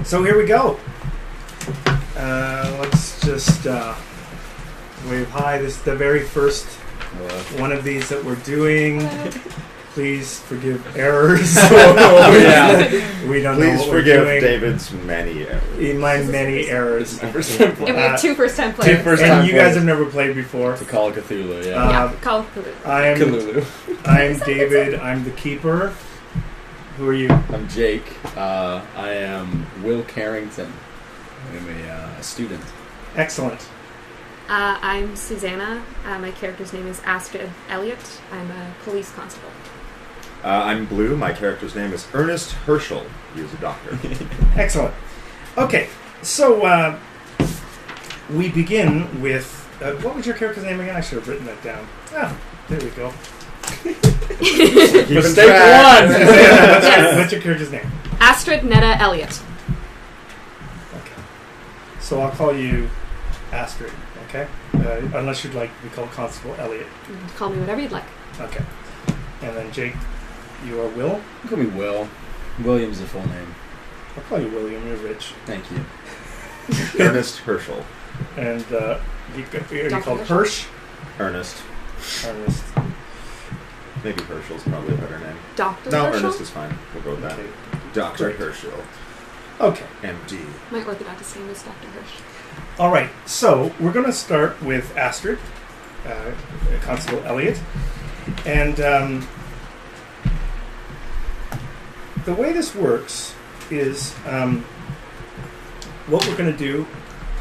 So here we go. Let's just wave hi. This is the very first one of these that we're doing. Please forgive errors. We don't know what we're doing. Please forgive David's many errors. My many errors. And we have 2 first-time players. And you guys have never played before. To Call of Cthulhu, Call of Cthulhu. I'm David. I'm the keeper. Who are you? I'm Jake. I am Will Carrington. I'm a student. Excellent. I'm Susanna. My character's name is Astrid Elliot. I'm a police constable. I'm Blue. My character's name is Ernest Hershel. He is a doctor. Excellent. Okay, so we begin with... what was your character's name again? I should have written that down. Ah, there we go. Mistake one! What's your character's name? Astrid Netta Elliot. Okay. So I'll call you Astrid, okay? Unless you'd like to be called Constable Elliot. You can call me whatever you'd like. Okay. And then Jake, you are Will? Call me Will. William's the full name. I'll call you William, you're rich. Thank you. Ernest Hershel. And are you called Hershel? Hirsch? Ernest. Ernest. Maybe Hershel's probably a better name. Dr. No, Hershel? Ernest is fine. We'll go with that. Okay. Dr. Great. Hershel. Okay. MD. My Orthodox name is Dr. Hirsch. All right, so we're going to start with Astrid, Constable Elliot. And the way this works is what we're going to do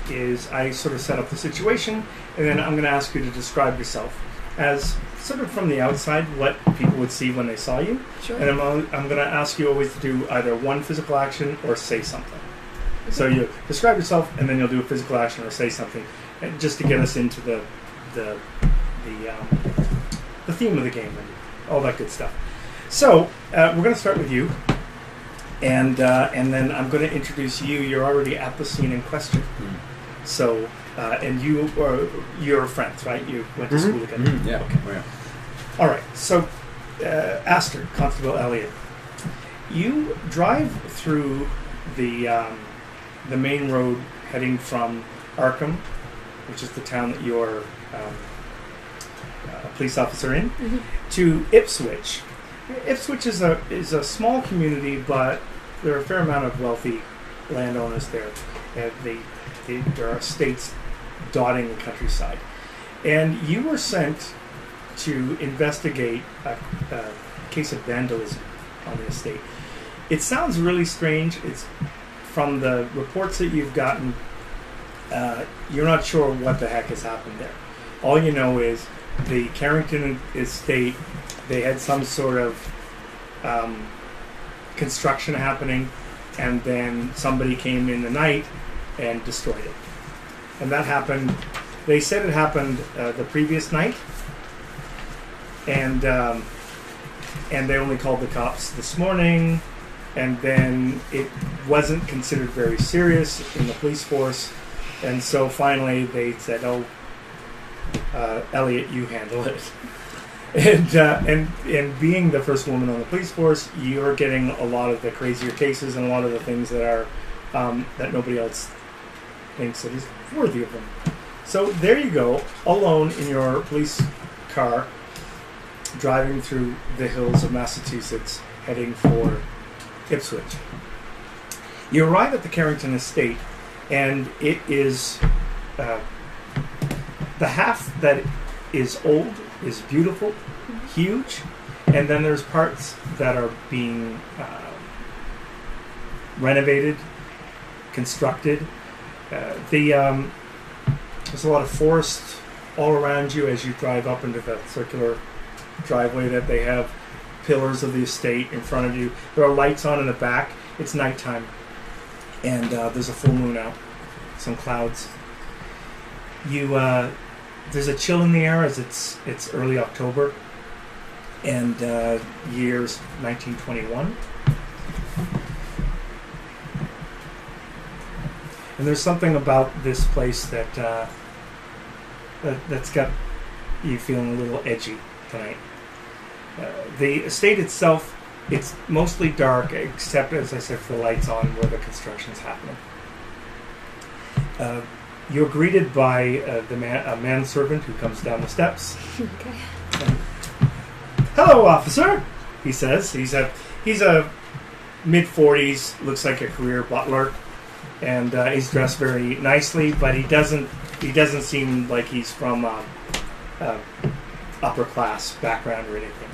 is I sort of set up the situation, and then I'm going to ask you to describe yourself as sort of from the outside what people would see when they saw you. Sure. And I'm going to ask you always to do either one physical action or say something. So you describe yourself, and then you'll do a physical action or say something, and just to get us into the theme of the game and all that good stuff. So we're going to start with you, and then I'm going to introduce you. You're already at the scene in question. So and you're friends, right? You went to school together. Yeah. Okay. Oh, yeah. All right. So Astrid, Constable Elliot, you drive through the main road heading from Arkham, which is the town that you're a police officer in, to Ipswich. Ipswich is a small community, but there are a fair amount of wealthy landowners there. There are estates dotting the countryside. And you were sent to investigate a case of vandalism on the estate. It sounds really strange. It's from the reports that you've gotten, you're not sure what the heck has happened there. All you know is the Carrington estate, they had some sort of construction happening, and then somebody came in the night and destroyed it. And that happened, they said it happened the previous night, and they only called the cops this morning. And then it wasn't considered very serious in the police force. And so finally they said, Elliot, you handle it. And being the first woman on the police force, you're getting a lot of the crazier cases and a lot of the things that are that nobody else thinks that is worthy of them. So there you go, alone in your police car, driving through the hills of Massachusetts, heading for Ipswich. You arrive at the Carrington estate, and it is the half that is old is beautiful, huge, and then there's parts that are being renovated, constructed. There's a lot of forest all around you as you drive up into the circular driveway that they have. Pillars of the estate in front of you. There are lights on in the back. It's nighttime, and there's a full moon out. Some clouds. There's a chill in the air as it's early October, and year's 1921. And there's something about this place that's got you feeling a little edgy tonight. The estate itself It's mostly dark, except, as I said, for the lights on where the construction's happening. You're greeted by a manservant who comes down the steps. Okay. And, "Hello, officer," he says. He's a mid-40s, looks like a career butler, and he's dressed very nicely, but he doesn't seem like he's from upper class background or anything.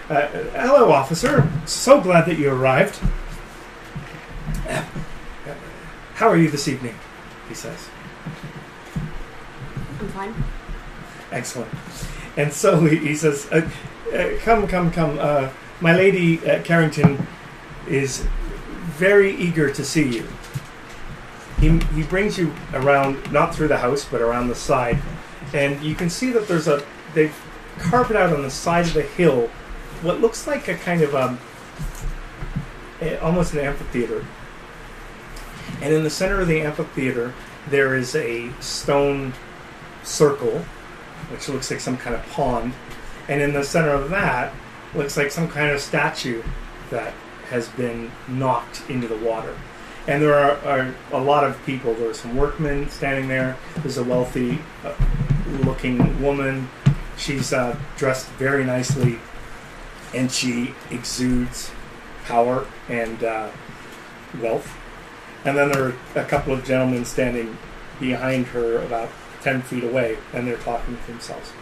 "Hello, officer. So glad that you arrived. How are you this evening?" he says. I'm fine. Excellent. And so he says, come. My lady Carrington is very eager to see you." He brings you around, not through the house, but around the side. And you can see that they've carved out on the side of the hill what looks like a kind of almost an amphitheater. And in the center of the amphitheater, there is a stone circle, which looks like some kind of pond. And in the center of that, looks like some kind of statue that has been knocked into the water. And there are a lot of people. There are some workmen standing there. There's a wealthy looking woman. She's dressed very nicely, and she exudes power and wealth. And then there are a couple of gentlemen standing behind her about 10 feet away, and they're talking to themselves.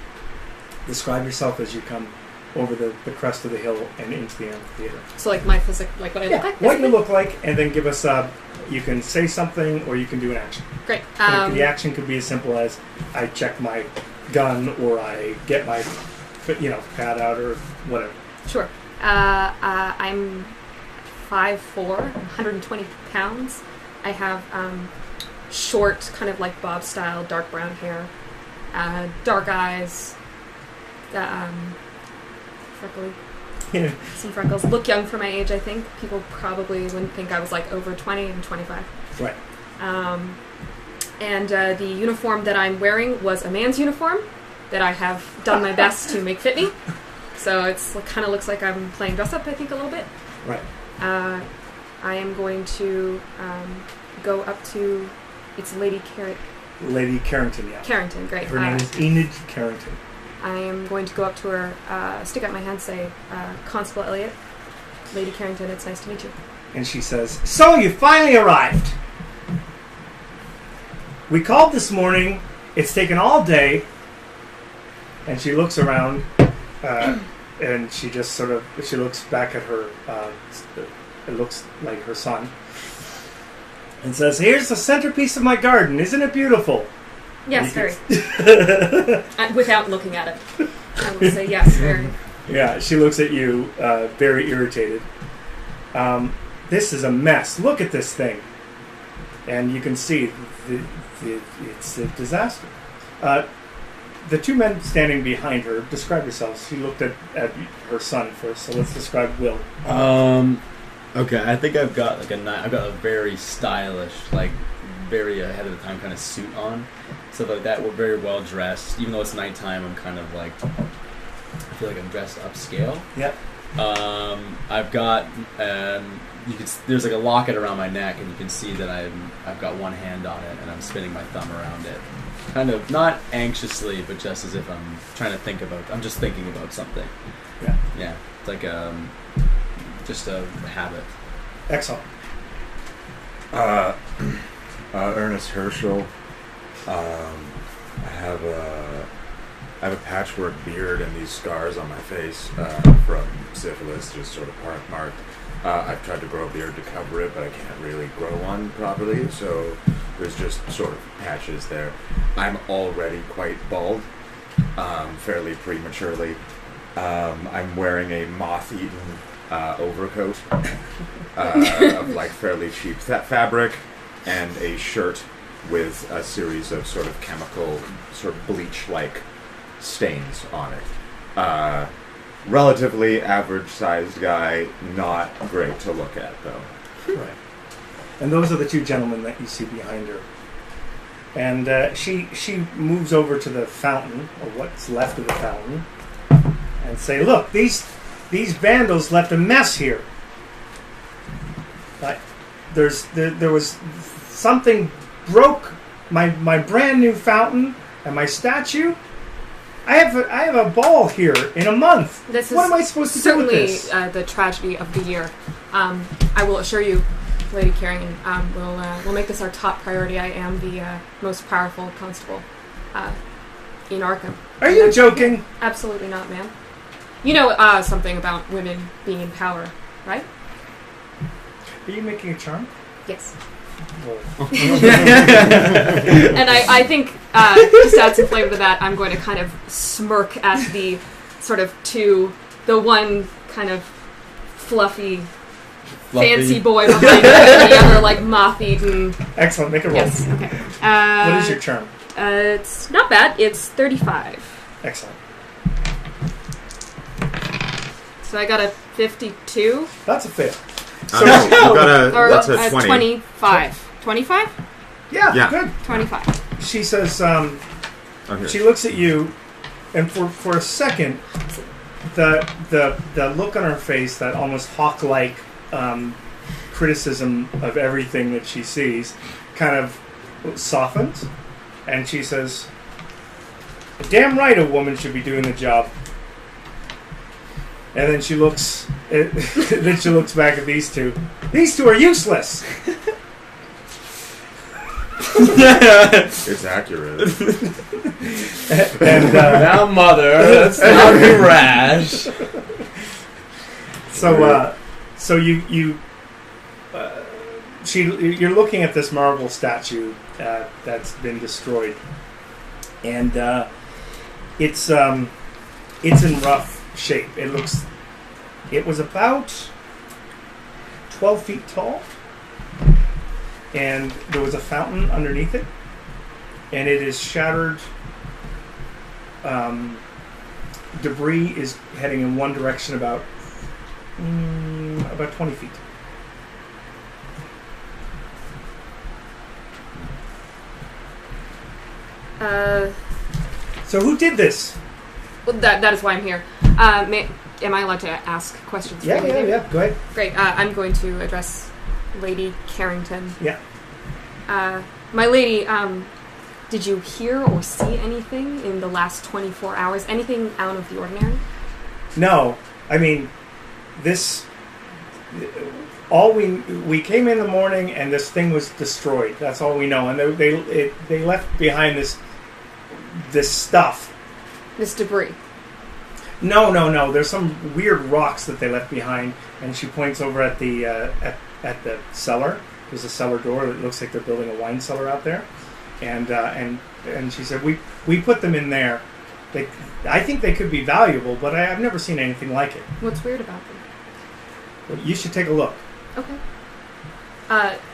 Describe yourself as you come over the crest of the hill and into the amphitheater. So like my physique, like what I look like? What you basically? look like, and then give us you can say something or you can do an action. Great. The action could be as simple as I check my gun or I get my pad out or whatever. Sure. I'm 5'4", 120 pounds. I have short, kind of like Bob style, dark brown hair, dark eyes, freckly, some freckles. Look young for my age, I think. People probably wouldn't think I was like over 20. I'm 25. Right. And the uniform that I'm wearing was a man's uniform that I have done my best to make fit me. So it kind of looks like I'm playing dress up, I think, a little bit. Right. I am going to go up to, it's Lady Carrington, yeah. Carrington, great. Her name is Enid Carrington. I am going to go up to her, stick out my hand, say, Constable Elliot, Lady Carrington, it's nice to meet you. And she says, "So you finally arrived. We called this morning. It's taken all day." And she looks around, and she just she looks back at her, it looks like her son, and says, "Here's the centerpiece of my garden. Isn't it beautiful?" Yes, very. Without looking at it. I would say yes, very. Yeah, she looks at you, very irritated. "This is a mess. Look at this thing." And you can see it's a disaster. The two men standing behind her, describe yourselves. She looked at her son first, so let's describe Will. Okay, I think I've got I've got a very stylish, like very ahead of the time kind of suit on, stuff like that. We're very well dressed, even though it's nighttime. I'm kind of like, I feel like I'm dressed upscale. Yep. I've got there's like a locket around my neck, and you can see that I've got one hand on it, and I'm spinning my thumb around it, kind of not anxiously, but just as if I'm trying to think about. I'm just thinking about something. Yeah. Yeah. It's like just a habit. Excellent. Ernest Hershel. I have a patchwork beard and these scars on my face from syphilis, just sort of marked. I've tried to grow a beard to cover it, but I can't really grow one properly, so there's just sort of patches there. I'm already quite bald, fairly prematurely. I'm wearing a moth-eaten overcoat of like fairly cheap fabric, and a shirt with a series of sort of chemical, sort of bleach-like stains on it. Relatively average-sized guy, not great to look at, though. Right. And those are the two gentlemen that you see behind her. And she moves over to the fountain, or what's left of the fountain, and say, "Look, these these vandals left a mess here. There was something broke my brand new fountain and my statue. I have a ball here in a month. This what is am I supposed to do with this? certainly the tragedy of the year. I will assure you, Lady Carrington, we'll make this our top priority. I am the most powerful constable in Arkham. Are you joking? Absolutely not, ma'am. You know something about women being in power, right? Are you making a charm? Yes. Whoa. And I think, just to add some flavor to that, I'm going to kind of smirk at the sort of the one kind of fluffy fancy boy behind it, and the other like moth-eaten. Excellent, make a roll. Yes, okay. What is your charm? It's not bad. It's 35. Excellent. So I got a 52. That's a fail. So you got Or that's a 20. 25. 25? Yeah, Yeah. good. 25. She says, Okay. she looks at you, and for a second, the look on her face, that almost hawk-like criticism of everything that she sees, kind of softens, and she says, "Damn right, a woman should be doing the job." And then she looks. Then she looks back at these two. These two are useless. It's accurate. And Now, mother, let's not be rash. so you're looking at this marble statue that's been destroyed, and it's in rough shape. It was about 12 feet tall, and there was a fountain underneath it, and it is shattered. Debris is heading in one direction about 20 feet. So who did this? Well, that is why I'm here. Am I allowed to ask questions? Yeah. Go ahead. Great. I'm going to address Lady Carrington. Yeah. My lady, did you hear or see anything in the last 24 hours? Anything out of the ordinary? No, I mean, this. All we came in the morning and this thing was destroyed. That's all we know. And they left behind this stuff. This debris. No. There's some weird rocks that they left behind, and she points over at the at the cellar. There's a cellar door that looks like they're building a wine cellar out there, and she said we put them in there. I think they could be valuable, but I've never seen anything like it. What's weird about them? Well, you should take a look. Okay.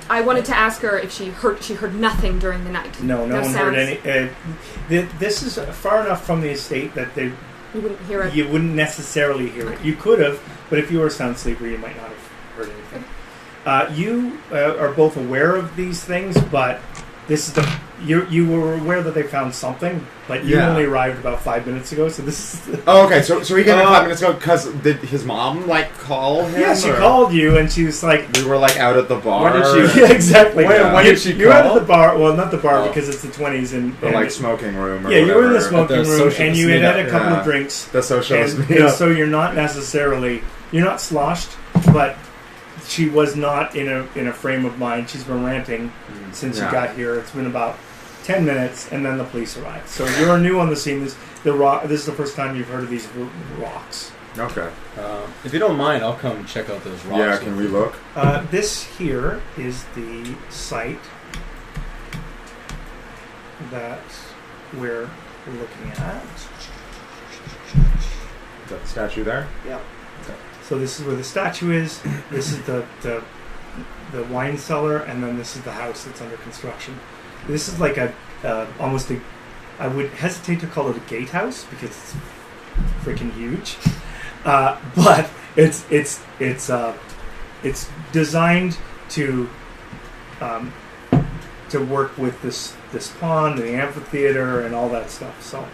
I wanted to ask her if she heard nothing during the night. No one heard any. This is far enough from the estate that you wouldn't hear it. You wouldn't necessarily hear it. You could have, but if you were a sound sleeper, you might not have heard anything. You are both aware of these things, but this is you were aware that they found something, but you only arrived about 5 minutes ago. So this is. Oh, okay. So he came in 5 minutes ago because did his mom call him? Yeah, she called you, and she was like, we were out at the bar. When did she? Yeah, exactly. When did she You're call? out at the bar. Well, not the bar because it's the 20s and The smoking room. Or yeah, you were in the whatever. smoking The room, social and you had a couple of drinks. The socialist And meetup. so you're not necessarily you're not sloshed, but she was not in a frame of mind. She's been ranting since you got here. It's been about 10 minutes, and then the police arrived. So you're new on the scene. This is the first time you've heard of these rocks. Okay. If you don't mind, I'll come check out those rocks. Yeah, can we look? This here is the site that we're looking at. Is that the statue there? Yeah. So this is where the statue is. This is the wine cellar, and then this is the house that's under construction. This is like almost a. I would hesitate to call it a gatehouse because it's freaking huge, but it's designed to work with this pond and the amphitheater and all that stuff. So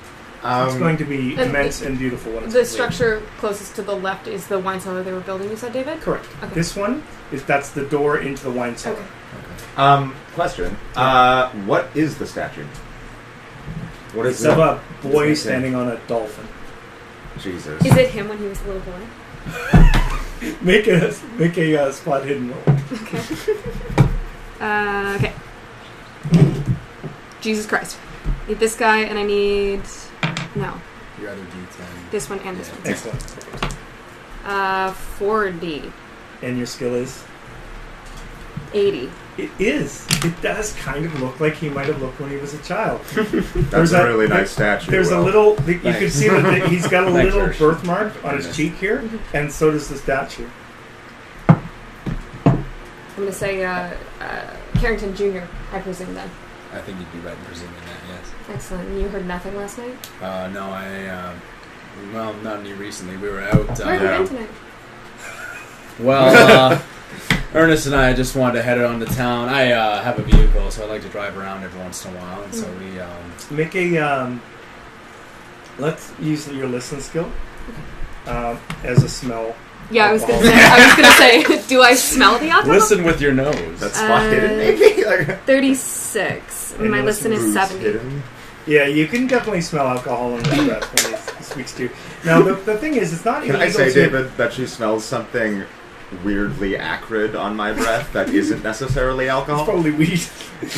It's going to be immense and beautiful when it's The completed. structure closest to the left is the wine cellar they were building, you said, David? Correct. Okay. This one that's the door into the wine cellar. Okay. Question. What is the statue? What is It's of it? a boy Does it say? standing on a dolphin. Jesus. Is it him when he was a little boy? Make a spot hidden roll. Okay. Okay. Jesus Christ. Need this guy, and I need... No. Your other D10. This one and this one. Excellent. 4D. And your skill is? 80. It is. It does kind of look like he might have looked when he was a child. That's a really nice statue. There's a Will. little... You can Thanks. see that he's got a Thanks, little Hersh. birthmark on his Goodness. cheek here, and so does the statue. I'm going to say Carrington Jr., I presume then. I think you'd be right in presuming that, yes. Excellent. And you heard nothing last night? No, well, not any recently. We were out. Where have you been tonight? Well, Ernest and I just wanted to head on to town. I have a vehicle, so I like to drive around every once in a while, and so we. Make a... let's use your listen skill as a smell. Yeah, I was going to say, do I smell the alcohol? Listen with your nose. That's spot hidden, maybe? Like, 36. And My you listen listen is roots 70. hidden. Yeah, you can definitely smell alcohol in his breath when he speaks to you. Now, the thing is, it's not Can illegal I say, to... David, that she smells something weirdly acrid on my breath that isn't necessarily It's alcohol? probably weed.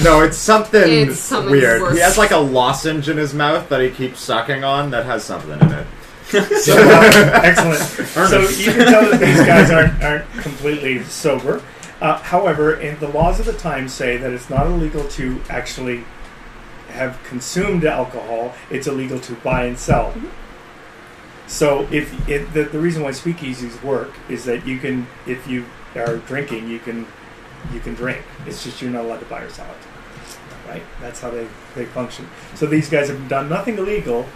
No, it's something It's something weird. worse. He has like a lozenge in his mouth that he keeps sucking on that has something in it. So, excellent. So you can tell that these guys aren't completely sober. However, in the laws of the time say that it's not illegal to actually have consumed alcohol. It's illegal to buy and sell. Mm-hmm. So the reason why speakeasies work is that you can, if you are drinking, you can drink. It's just you're not allowed to buy or sell it. Right? That's how they function. So these guys have done nothing illegal.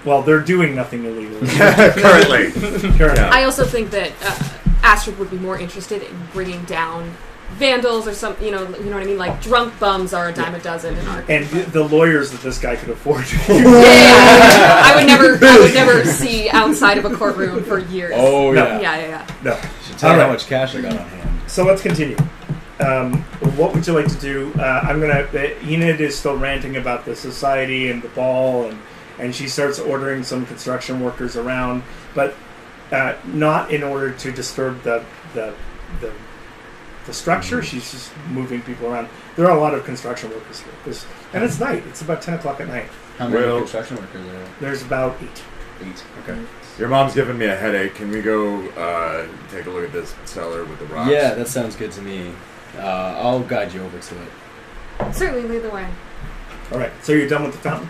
Well, they're doing nothing illegal. Currently. Currently. I also think that Astrid would be more interested in bringing down vandals or some, you know what I mean? Like drunk bums are a dime a dozen in our. And the lawyers that this guy could afford. Yeah. I would never see outside of a courtroom for years. Oh, No. yeah. Yeah. No. Should tell you All how right. much cash I got on hand. So let's continue. What would you like to do? Enid is still ranting about the society and the ball, and she starts ordering some construction workers around, but not in order to disturb the structure. She's just moving people around. There are a lot of construction workers here, and it's night. It's about 10 o'clock at night. How many Well- construction workers are there? There's about 8. 8. Okay. Your mom's giving me a headache. Can we go take a look at this cellar with the rocks? Yeah, that sounds good to me. I'll guide you over to it. Certainly, lead the way. All right. So you're done with the fountain.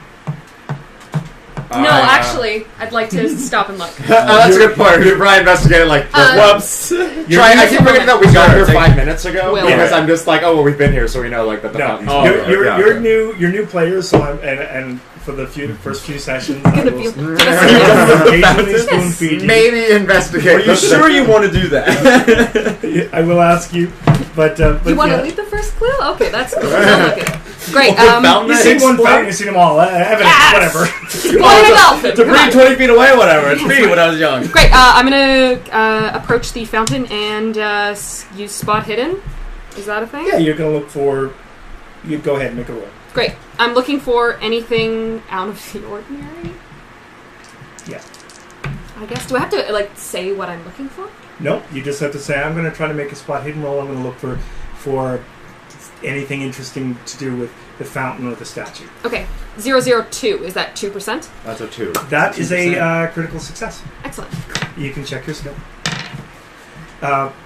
No, actually, I'd like to stop and look. That's a good point. You're probably investigating like, whoops. I keep forgetting that we got here 5 minutes ago Will. because I'm just like, oh, well, we've been here, so we know like that the No, fountain's you're here. you're new players, so and for the first few sessions, I Gonna will be- occasionally spoon feed you. Maybe investigate. Are you sure you want to do that? I will ask you, but You want to yeah. lead the first clue? Okay, that's cool. I'll look at it. Great. fountain You've that seen one explode? fountain, you've seen them all. Evidence, Yes! whatever. Exploding dolphin. Debris Come on. 20 feet away, whatever. It's me when I was young. Great. I'm gonna approach the fountain and use spot hidden. Is that a thing? Yeah, you're gonna look for. You go ahead and make a roll. Great. I'm looking for anything out of the ordinary. Yeah. I guess. Do I have to like say what I'm looking for? No, you just have to say, I'm going to try to make a spot hidden roll. I'm going to look for anything interesting to do with the fountain or the statue. Okay. 002. Is that 2%? That's a 2. That is a critical success. Excellent. You can check your skill.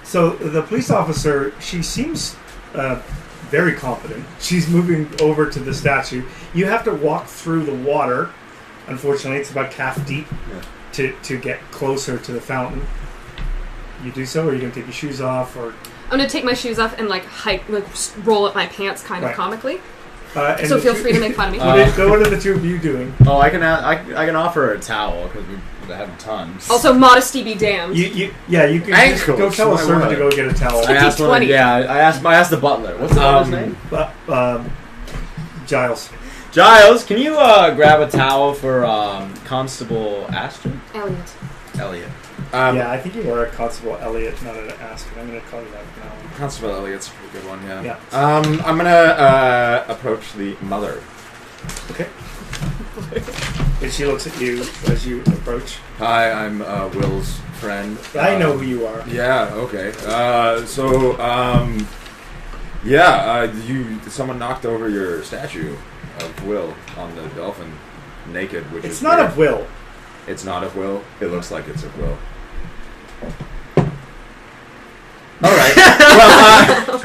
So the police officer, she seems very confident. She's moving over to the statue. You have to walk through the water. Unfortunately, it's about calf deep to get closer to the fountain. You do so, or you can take your shoes off, or I'm gonna take my shoes off and like roll up my pants kind of Right. comically. and So the feel two- free to make fun of me. What are the two of you doing? Oh, I can offer her a towel because we have tons. Also, modesty be damned. You can just Ankles. go tell a Why servant would to go get a towel. I asked one. 20. Yeah, I asked the butler. What's the butler's name? Giles. Giles, can you grab a towel for Constable Astrid Elliot. Elliot? Yeah, I think you are a Constable Elliot, not an Astrid. I'm going to call you that from now on. Constable Elliot's a pretty good one, yeah. Yeah. I'm gonna approach the mother. Okay. And she looks at you as you approach. Hi, I'm Will's friend. I know who you are. Yeah. Okay. Someone knocked over your statue of Will on the dolphin, naked. Which It's is not weird. of Will. It's not of Will. It looks like it's of Will. All right. Well,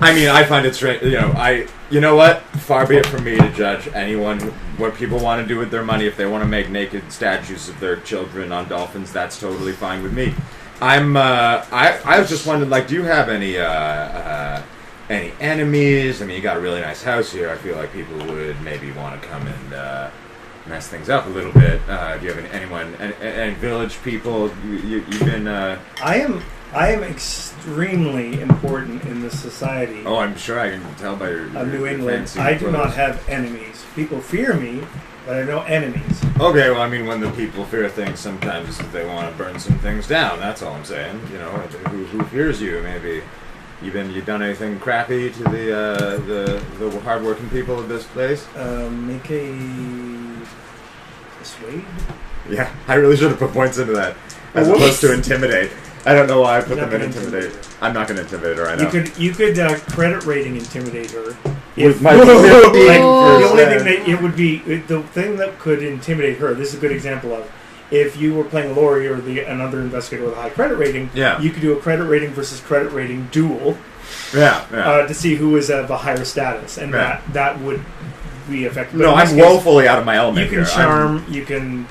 I mean, I find it strange. You know what? Far be it from me to judge anyone what people want to do with their money. If they want to make naked statues of their children on dolphins, that's totally fine with me. I was just wondering, like, do you have any enemies? I mean, you got a really nice house here. I feel like people would maybe want to come and mess things up a little bit. Do you have any village people? You've been. I am extremely important in this society Oh, I'm sure I can tell by your of New your England. fancy I do not clothes. have enemies. People fear me, but I have no enemies. Okay, well, I mean, when the people fear things, sometimes they want to burn some things down. That's all I'm saying. You know, who fears you? Maybe you done anything crappy to the hardworking people of this place? Make a persuade. Yeah, I really should have put points into that as Well, opposed to intimidate. I don't know why I put You're them in not gonna intimidate. intimidate I'm not going to intimidate her. I know. You could credit rating intimidate her. With If, my like, 50%. the only thing that it would be the thing that could intimidate her. This is a good example of if you were playing Lori or another investigator with a high credit rating. Yeah. You could do a credit rating versus credit rating duel Yeah. to see who is of a higher status, and Yeah. that would be effective. No, But in I'm this case, woefully out of my element You can here. charm. You can.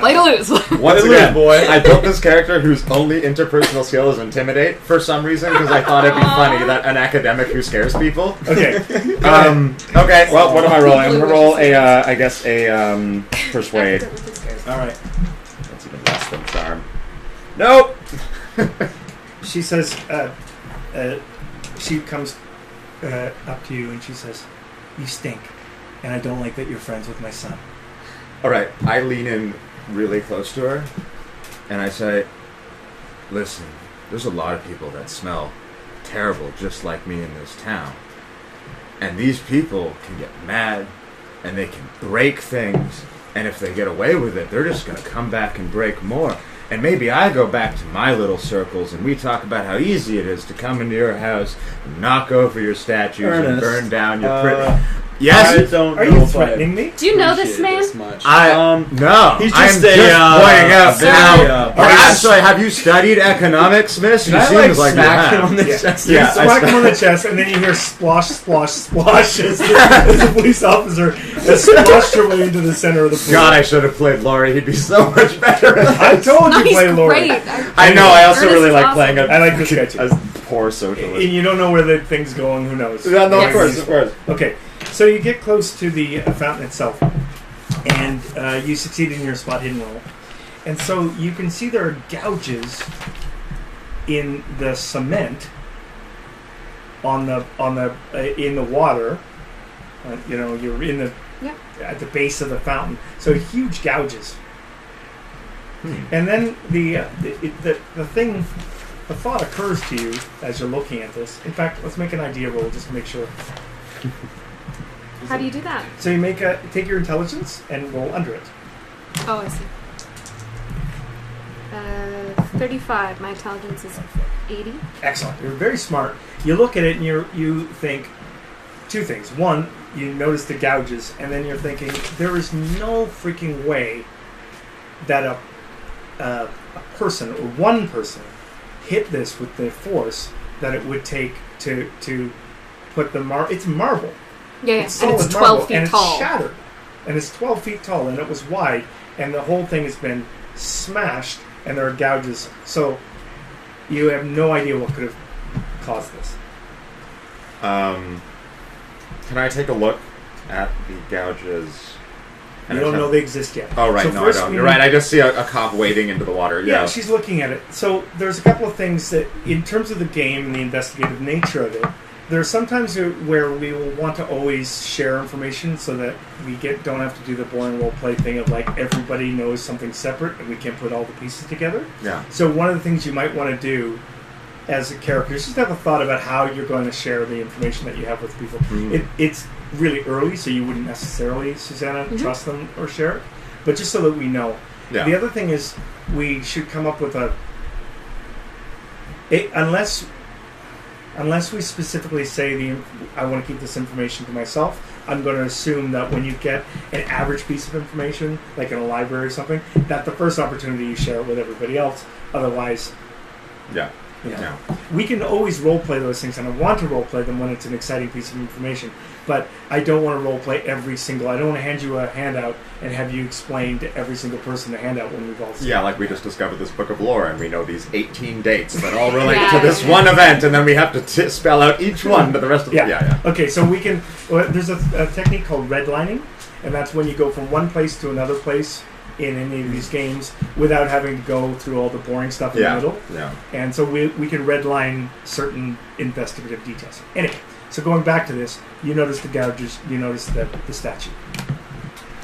Play to lose. Once again, I built this character whose only interpersonal skill is intimidate for some reason because I thought it'd be funny that an academic who scares people. Okay. Okay. Well, what am I rolling? I'm gonna roll a persuade. All right. That's even less than charm. Nope. She says. She comes up to you and she says, "You stink, and I don't like that you're friends with my son." All right. I lean in really close to her, and I say, "Listen, there's a lot of people that smell terrible, just like me in this town, and these people can get mad, and they can break things, and if they get away with it, they're just going to come back and break more." And maybe I go back to my little circles and we talk about how easy it is to come into your house, knock over your statues, and Ernest, burn down your Yes. Yes. Are you threatening me? Do you know this man? Much. No. He's I'm just pointing out very, now. very- Actually, have you studied economics, miss? You Can I, seems like you smack him have. on the Yeah. chest? You Yeah, smack him on the chest, and then you hear splosh, splosh, splosh as the police officer has splashed her way into the center of the pool. God, I should have played Laurie. He'd be so much better. I told you He's play Lori. great. I know. I also Ernest really is like awesome. playing I like this guy too. a poor socialist. And you don't know where the thing's going. Who knows? Yeah, no, Yes. of course. Okay, so you get close to the fountain itself, and you succeed in your spot hidden roll, and so you can see there are gouges in the cement on the in the water. You're in the Yep. at the base of the fountain, so huge gouges. And then the thing, the thought occurs to you as you're looking at this. In fact, let's make an idea roll just to make sure. How do you do that? So you take your intelligence and roll under it. Oh, I see. 35. My intelligence is 80. Excellent. You're very smart. You look at it and you think two things. One, you notice the gouges, and then you're thinking there is no freaking way that a person or one person hit this with the force that it would take to put the It's marble. Yeah, It's and solid it's marble, 12 feet and tall. it's shattered, and it's 12 feet tall, and it was wide, and the whole thing has been smashed, and there are gouges. So you have no idea what could have caused this. Can I take a look at the gouges? You don't know they exist yet. Oh, right. So No, I first don't. we You're need- right. I just see a cop wading into the water. Yeah, she's looking at it. So there's a couple of things that, in terms of the game and the investigative nature of it, There are sometimes where we will want to always share information so that we don't have to do the boring role play thing of like everybody knows something separate and we can put all the pieces together. Yeah. So one of the things you might want to do as a character is just have a thought about how you're going to share the information that you have with people. It's really early, so you wouldn't necessarily, Susanna, trust them or share it, but just so that we know. Yeah. The other thing is we should come up with unless we specifically say I want to keep this information to myself, I'm going to assume that when you get an average piece of information, like in a library or something, that the first opportunity you share it with everybody else. Otherwise, Yeah. yeah. We can always role play those things, and I want to role play them when it's an exciting piece of information. But I don't want to role play every single. I don't want to hand you a handout and have you explain to every single person the handout when we've all seen. Yeah, like we just discovered this book of lore, and we know these 18 dates that all relate to this one event, and then we have to spell out each one to the rest of them. Yeah. Okay, so we can. There's a technique called redlining, and that's when you go from one place to another place in any of these games without having to go through all the boring stuff in the middle. Yeah. And so we can redline certain investigative details. Anyway, so going back to this, you notice the gouges, you notice the statue.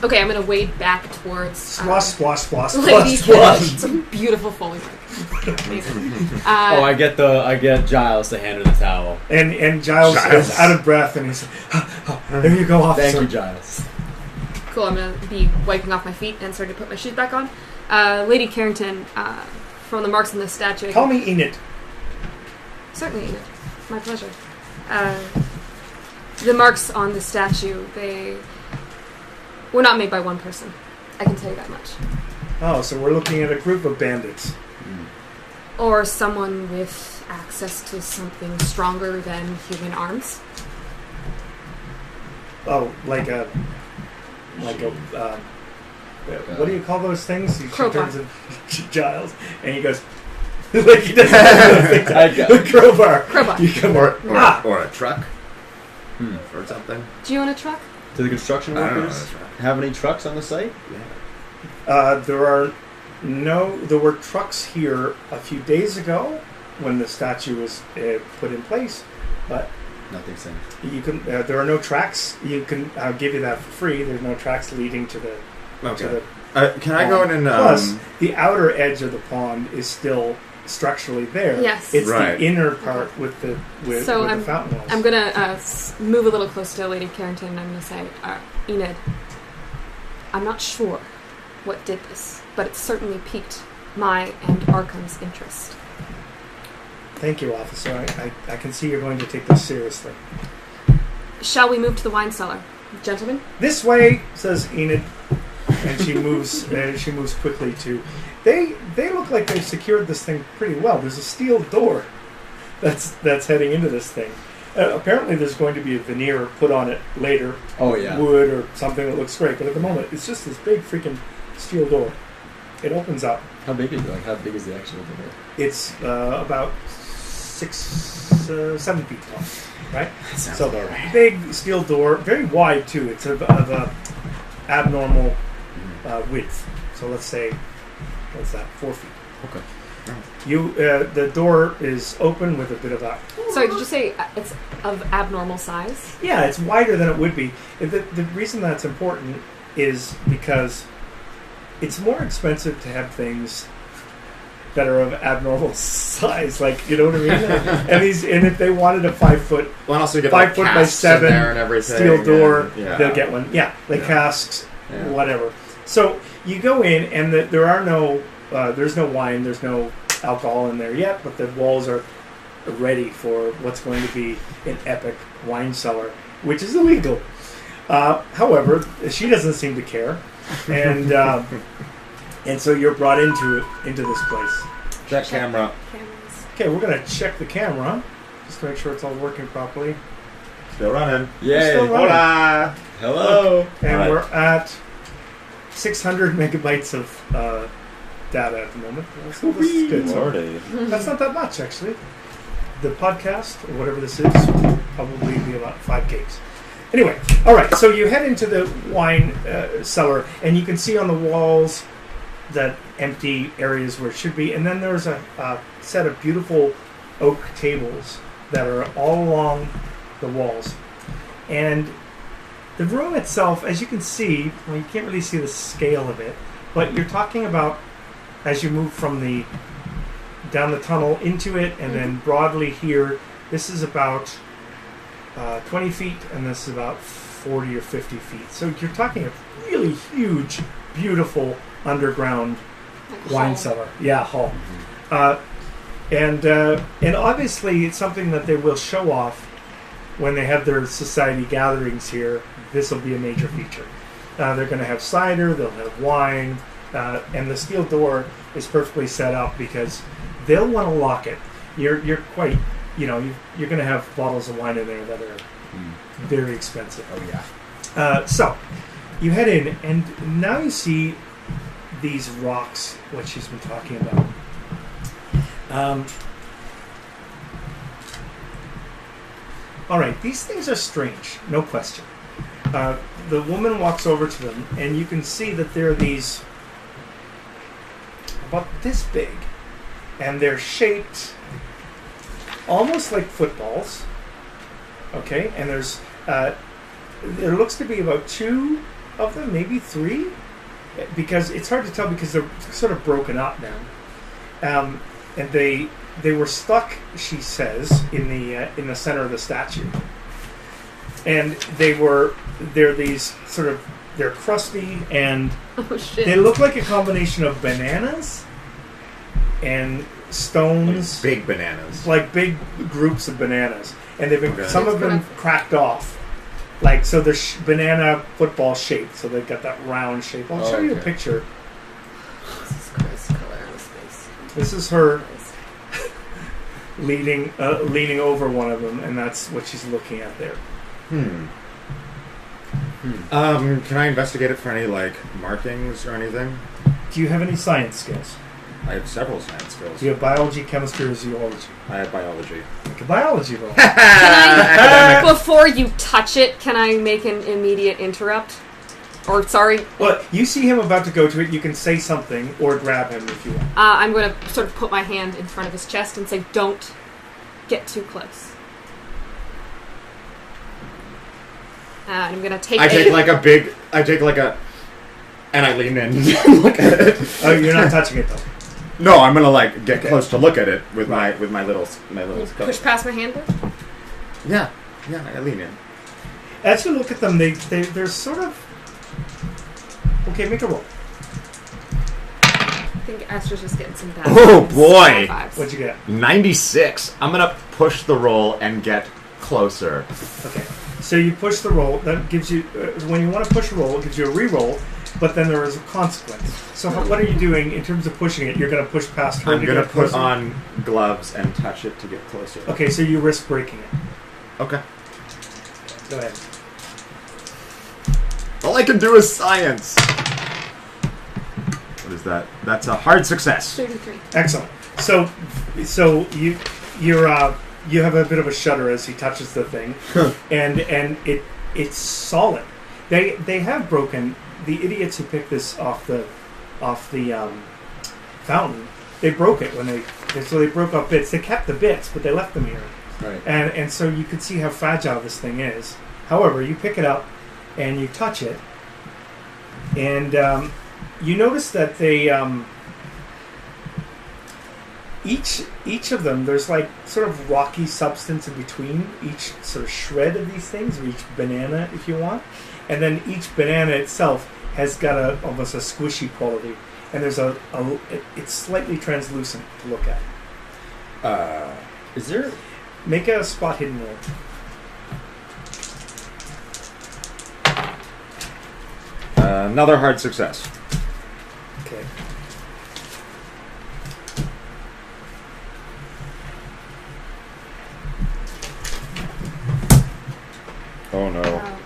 Okay, I'm going to wade back towards... Splash, splash, splash, Lady splash, It's a beautiful Foley work. Amazing. I get Giles to hand her the towel. And Giles is out of breath, and he's there you go, officer. Thank you, Giles. Cool, I'm going to be wiping off my feet and starting to put my shoes back on. Lady Carrington, from the marks on the statue... Call me Enid. Certainly, Enid. My pleasure. The marks on the statue, they were not made by one person. I can tell you that much. Oh, so we're looking at a group of bandits. Or someone with access to something stronger than human arms. Oh, like a what do you call those things? He Crowbar. turns to Giles, and he goes, like he doesn't have those crowbar. Crowbar. You come Or a truck. Or something. Do you own a truck? Do the construction I don't know workers that's right. have any trucks on the site? Yeah. There were trucks here a few days ago when the statue was put in place, but Nothing saying. you can. There are no tracks. You can. I'll give you that for free. There's no tracks leading to the. Okay. To the Can I go in and... Plus, the outer edge of the pond is still structurally there. Yes. It's Right. the inner part with the fountain walls. I'm going to move a little closer to Lady Carrington, and I'm going to say, Enid, I'm not sure what did this, but it certainly piqued my and Arkham's interest. Thank you, officer. I can see you're going to take this seriously. Shall we move to the wine cellar? Gentlemen? This way, says Enid, and she moves. She moves quickly to. They look like they've secured this thing pretty well. There's a steel door that's heading into this thing. Apparently, there's going to be a veneer put on it later. Oh, yeah. Wood or something that looks great, but at the moment, it's just this big freaking steel door. It opens up. How big is it? Like, how big is the actual door? It's about 7 feet tall, right? That sounds So about right. big steel door, very wide too. It's of abnormal width. So let's say, what's that? 4 feet. Okay. The door is open with a bit of a. Sorry, did you say it's of abnormal size? Yeah, it's wider than it would be. The reason that's important is because it's more expensive to have things that are of abnormal size, like, you know what I mean? and if they wanted a 5 foot, Well, and also you get 5 like foot by casks in 7 there and everything, steel door, and, they'll get one. Yeah, like casks, Yeah. whatever. So you go in, and there are no, there's no wine, there's no alcohol in there yet, but the walls are ready for what's going to be an epic wine cellar, which is illegal. However, she doesn't seem to care, and and so you're brought into this place. Check camera. Cameras. Okay, we're gonna check the camera just to make sure it's all working properly. Still running. We're still Yay! running. Hola. Hello! And All right. we're at 600 megabytes of data at the moment. So this is good. So Lordy. that's not that much, actually. The podcast, or whatever this is, will probably be about 5 gigs. Anyway, all right, so you head into the wine cellar, and you can see on the walls that empty areas where it should be, and then there's a set of beautiful oak tables that are all along the walls. And the room itself, as you can see, well, you can't really see the scale of it, but you're talking about as you move from the down the tunnel into it and then broadly here, this is about 20 feet and this is about 40 or 50 feet. So you're talking a really huge, beautiful underground wine cellar. Yeah, hall. And obviously it's something that they will show off when they have their society gatherings here. This will be a major feature. They're going to have cider, they'll have wine, and the steel door is perfectly set up because they'll want to lock it. You're quite, you're going to have bottles of wine in there that are very expensive. Oh yeah. So you head in, and now you see these rocks, what she's been talking about. All right, these things are strange, no question. The woman walks over to them, and you can see that there are these about this big, and they're shaped almost like footballs. Okay, and there's there looks to be about 2 of them, maybe 3, because it's hard to tell because they're sort of broken up now. And they were stuck, she says, in the center of the statue. And they're these sort of, they're crusty and they look like a combination of bananas and stones. Like big bananas. Like big groups of bananas. And they've been, Okay. some of them cracked off. Like, so they're banana football shaped, so they've got that round shape. I'll show you a Okay. picture. Jesus Christ, color on his face. This is her leaning over one of them, and that's what she's looking at there. Can I investigate it for any markings or anything? Do you have any science skills? I have several science skills. Do you have biology, chemistry, or zoology? I have biology. Make a biology roll. Can I, before you touch it, can I make an immediate interrupt? Or, sorry, Well, you see him about to go to it, you can say something or grab him if you want. I'm going to sort of put my hand in front of his chest and say, don't get too close. And I'm going to take I take and I lean in and look at it. Oh, you're not touching it though. No, I'm gonna get close to look at it with my little scope. push past my hand. Yeah, I lean in. As you look at them, they're sort of... Okay, make a roll. I think Astrid's just getting some bad Oh, vibes. boy. Bad vibes. What'd you get? 96. I'm gonna push the roll and get closer. Okay. So you push the roll. That gives you... when you want to push a roll, it gives you a re-roll, but then there is a consequence. So what are you doing in terms of pushing it? You're going to push past her I'm to gonna get put closer? on gloves and touch it to get closer. Okay, so you risk breaking it. Okay. Go ahead. All I can do is science. What is that? That's a hard success. 33. Excellent. So you have a bit of a shudder as he touches the thing, and it's solid. They have broken. The idiots who picked this off the fountain, they broke it when they broke off bits. They kept the bits, but they left them here. Right. And so you can see how fragile this thing is. However, you pick it up and you touch it, and you notice that they each of them, there's like sort of rocky substance in between each sort of shred of these things, or each banana, if you want, and then each banana itself has got almost a squishy quality, and there's it's slightly translucent to look at. Is there? Make a spot hidden roll. Another hard success. Okay. Oh no.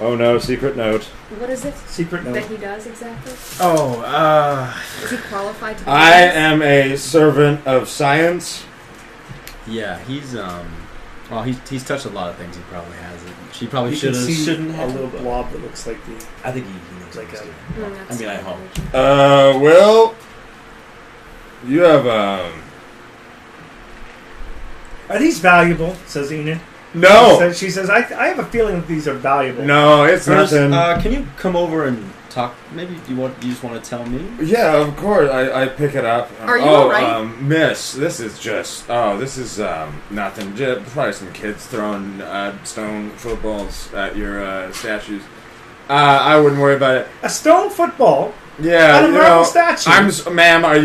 Oh no, secret note. What is it Secret note. that he does exactly? Oh, Is he qualified to do I this? am a servant of science. yeah. He's well, he's touched a lot of things. He probably hasn't. She probably You can see shouldn't a have. little but blob that looks like the... I think he knows Like like a- That's I mean, I fine. hope. Well, you have Are these valuable? Says Enid. No. She says, I have a feeling that these are valuable. No, it's Ernest, nothing. can you come over and talk? Maybe you just want to tell me? Yeah, of course. I pick it up. Are you alright? Miss, this is just. This is nothing. Just probably some kids throwing stone footballs at your statues. I wouldn't worry about it. A stone football? Yeah, On a marble statue? Ma'am, are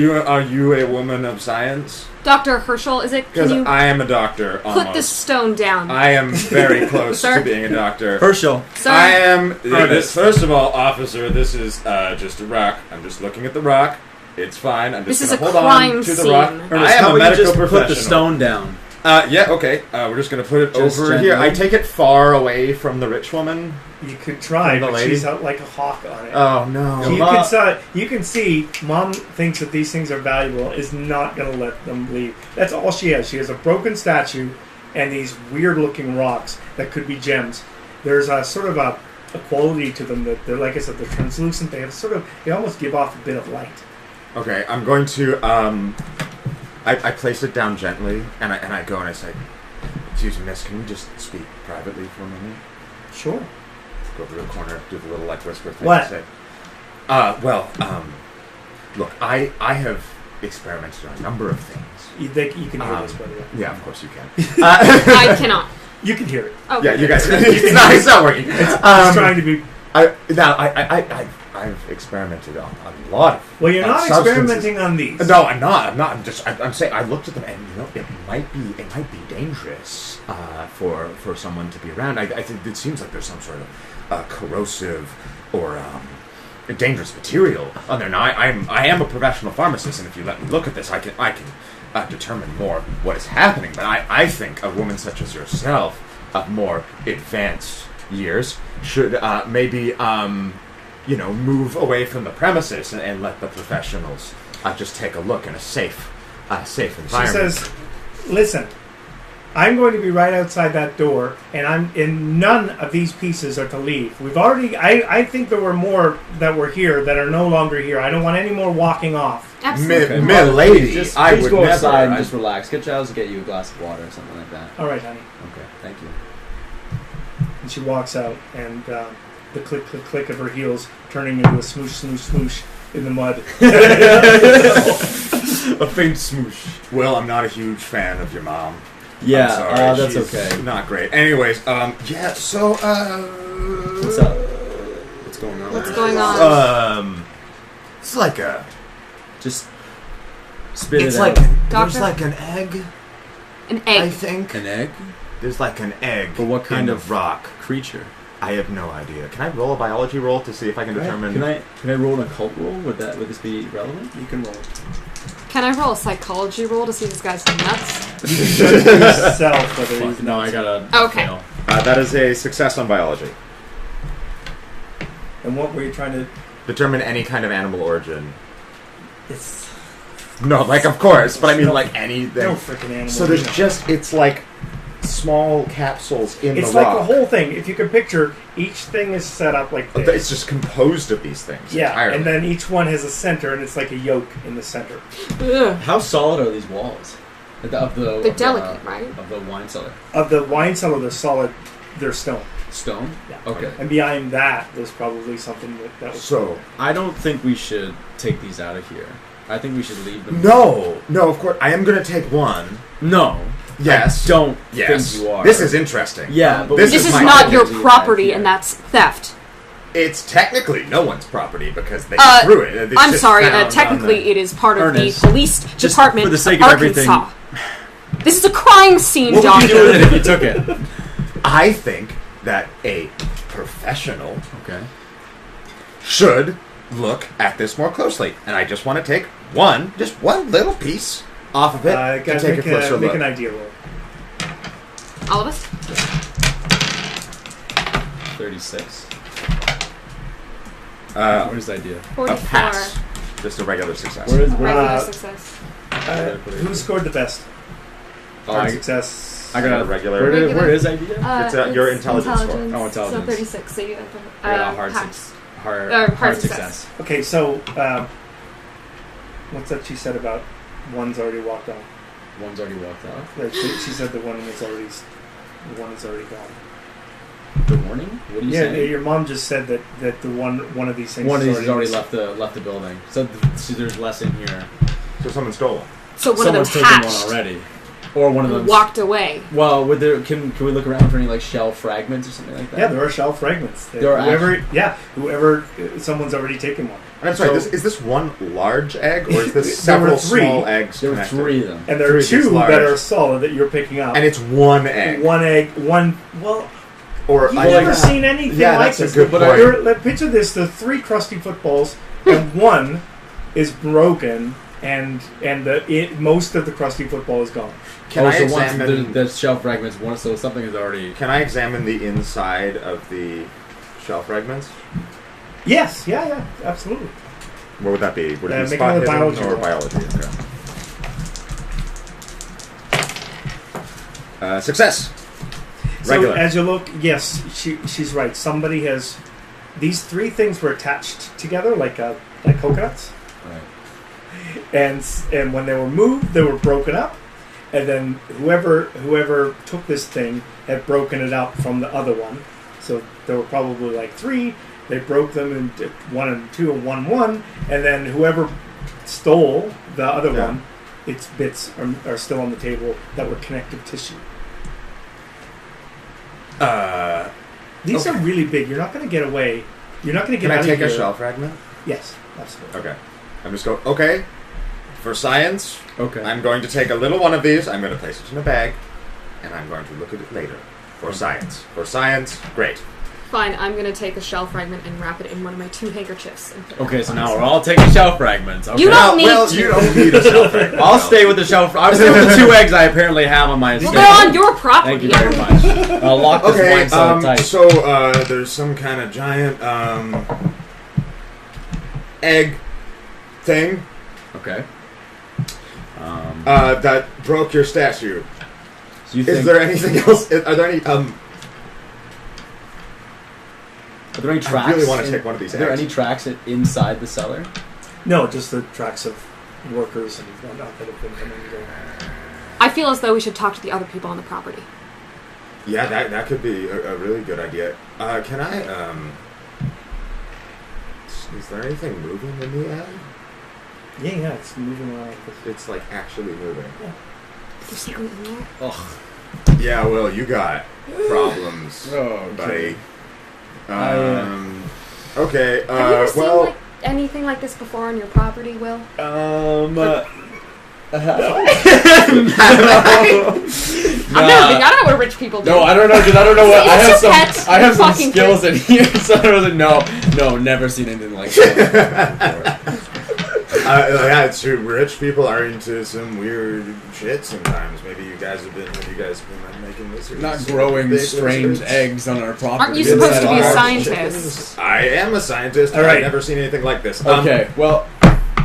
you a woman of science? Dr. Hershel, is it? Can Because you I am a doctor. put Almost. this stone down? I am very close Sir? to being a doctor. Hershel. Sir? I am. Ernest. First of all, officer, this is just a rock. I'm just looking at the rock. It's fine. I'm just This is going a to hold crime on to the scene. rock. Ernest, I am how a about you medical just professional. put the stone down? Yeah, okay. We're just going to put it Just over gently. here. I take it far away from the rich woman. You could try, The but lady? she's out like a hawk on it. Oh, no. You can see Mom thinks that these things are valuable, is not going to let them leave. That's all she has. She has a broken statue and these weird-looking rocks that could be gems. There's a sort of a quality to them that they're, like I said, they're translucent. They almost give off a bit of light. Okay, I'm going to, I place it down gently, and I go and I say, "Excuse me, miss, can we just speak privately for a moment?" Sure. Go over to the corner, do the little, like, whisper thing. What? And say, look, I have experimented on a number of things. You can hear this, by the way. Yeah, of course you can. I cannot. You can hear it. Okay. Yeah, you guys. It's not working. It's trying to be... I've experimented on a lot of. Well, you're not substances. experimenting on these. No, I'm not. I'm saying I looked at them, and it might be dangerous for someone to be around. I think it seems like there's some sort of corrosive or a dangerous material on there. Now, I am a professional pharmacist, and if you let me look at this, I can determine more what is happening. But I think a woman such as yourself, of more advanced years, should maybe move away from the premises and let the professionals just take a look in a safe environment. She says, listen, I'm going to be right outside that door, and none of these pieces are to leave. We've already, I think there were more that were here that are no longer here. I don't want any more walking off. Absolutely. Milady, Just I please would go never. outside and just relax. Get Giles to get you a glass of water or something like that. All right, honey. Okay, thank you. And she walks out, and the click, click, click of her heels turning into a smoosh, smoosh, smoosh in the mud. A faint smoosh. Well, I'm not a huge fan of your mom. Yeah, I'm sorry. that's She's okay. Not great. Anyways, yeah. So, What's up? What's going on? What's going on? It's like a. Just spit It's it like out. Doctor? there's like an egg. An I egg. think An egg? there's like an egg. But what kind in of the rock? creature? I have no idea. Can I roll a biology roll to see if I can determine? Can I roll an occult roll? Would this be relevant? You can roll. Can I roll a psychology roll to see if this guy's nuts? You can judge for yourself whether he's Fuck, no, I gotta Okay. fail. That is a success on biology. And what were you trying to... Determine any kind of animal origin. It's No, like of course, but I mean like anything. no freaking animal. So there's you know. just it's like small capsules in It's the like rock. the whole thing. If you could picture, each thing is set up like this. It's just composed of these things. Yeah, entirely. and then each one has a center, and it's like a yolk in the center. Ugh. How solid are these walls? They're delicate, right? Of the wine cellar. Of the wine cellar, they're solid. They're stone. Stone? Yeah. Okay. And behind that, there's probably something that was... So I don't think we should take these out of here. I think we should leave them. no, of course I am going to take one. No. Yes. I don't Yes. think you are. This is interesting. Yeah, but This This is is my not your idea. property, and that's theft. It's technically no one's property because they Uh, threw it. It's I'm just sorry, found on technically the- it is part of Ernest, the police just department for the sake of of everything- Arkansas. This is a crime scene, What would you do Doctor. with it if you took it? I think that a professional Okay. should look at this more closely, and I just want to take just one little piece off of it and guys, take make, a closer make look. an idea roll. All of us? 36. Uh, What is the idea? a 44. pass, just a regular success. Where is Regular Uh, success. Who scored the best? Oh, Hard I success. got a regular. Where is idea? Your intelligence score. Oh, intelligence. So 36. So you have I got a hard pass. hard success. success. Okay, so what's that she said about one's already walked on? One's already walked off. Like, she said the one is already gone. The warning? What are you saying? Your mom just said that the one of these things. One of these has already left the building. So there's less in here. So someone stole one. So one Someone's of them taken hatched one already. Or one of them walked away. Well, can we look around for any like shell fragments or something like that? Yeah, there are shell fragments. Whoever, someone's already taken one. And I'm sorry, So- is this one large egg, or is this There were several three. small eggs There were connected? 3 of them. And there are Three is 2 large. that are solid that you're picking up. And it's one egg. One egg, one. Well, Or you've I never like- seen anything Yeah, like that's a this. good But point. picture this: the 3 crusty footballs, and one is broken, and most of the crusty football is gone. Can I so examine? the shell fragments, so something is already... Can I examine the inside of the shell fragments? Yes, yeah, absolutely. What would that be? Would it be Make spot another hidden biology or roll. biology? Okay. Success. Regular. So as you look, yes, she's right. Somebody has these 3 things were attached together like coconuts, Right. and when they were moved, they were broken up, and then whoever took this thing had broken it up from the other one. So there were probably like 3. They broke them into 1 and 2 and 1, and then whoever stole the other one, its bits are still on the table that were connective tissue. These are really big. You're not going to get away. You're not going to get Can out I take of a here. shell fragment? Yes, absolutely. Okay. I'm just going, okay, for science, Okay. I'm going to take a little one of these, I'm going to place it in a bag, and I'm going to look at it later. For science. For science, great. Fine, I'm gonna take a shell fragment and wrap it in one of my 2 handkerchiefs. And put it Okay, back so on. now we're all taking shell fragments. Okay. You don't need well, to. you don't need a shell fragment. I'll stay with the shell. I'll stay with the 2 eggs I apparently have on my Well, estate. they're on your property. Thank you very much. I'll lock this Okay, wine so tight. so there's some kind of giant egg thing Okay. that broke your statue. So you Is think, there anything else? Are there any are there any tracks? I really want to take one of these Are there eggs. any tracks inside the cellar? No, just the tracks of workers and whatnot that have been coming and going. I feel as though we should talk to the other people on the property. Yeah, that could be a really good idea. Can I is there anything moving in the egg? Yeah, it's moving around. It's like actually moving. There's something in there. Ugh. Yeah, Will, you got problems, Oh, buddy. I, Okay. Have you ever seen Well, like anything like this before on your property, Will? I've never been. I don't know what rich people do. No, I don't know because I don't know what I have It's a some. pet. I have some Fucking skills in here, so I wasn't. No, never seen anything like that before. yeah, it's true. Rich people are into some weird shit sometimes. Maybe you guys have been making this. Not growing strange eggs on our property. Aren't you supposed to be a Inside scientist? I am a scientist. All right. I've never seen anything like this. Okay, well,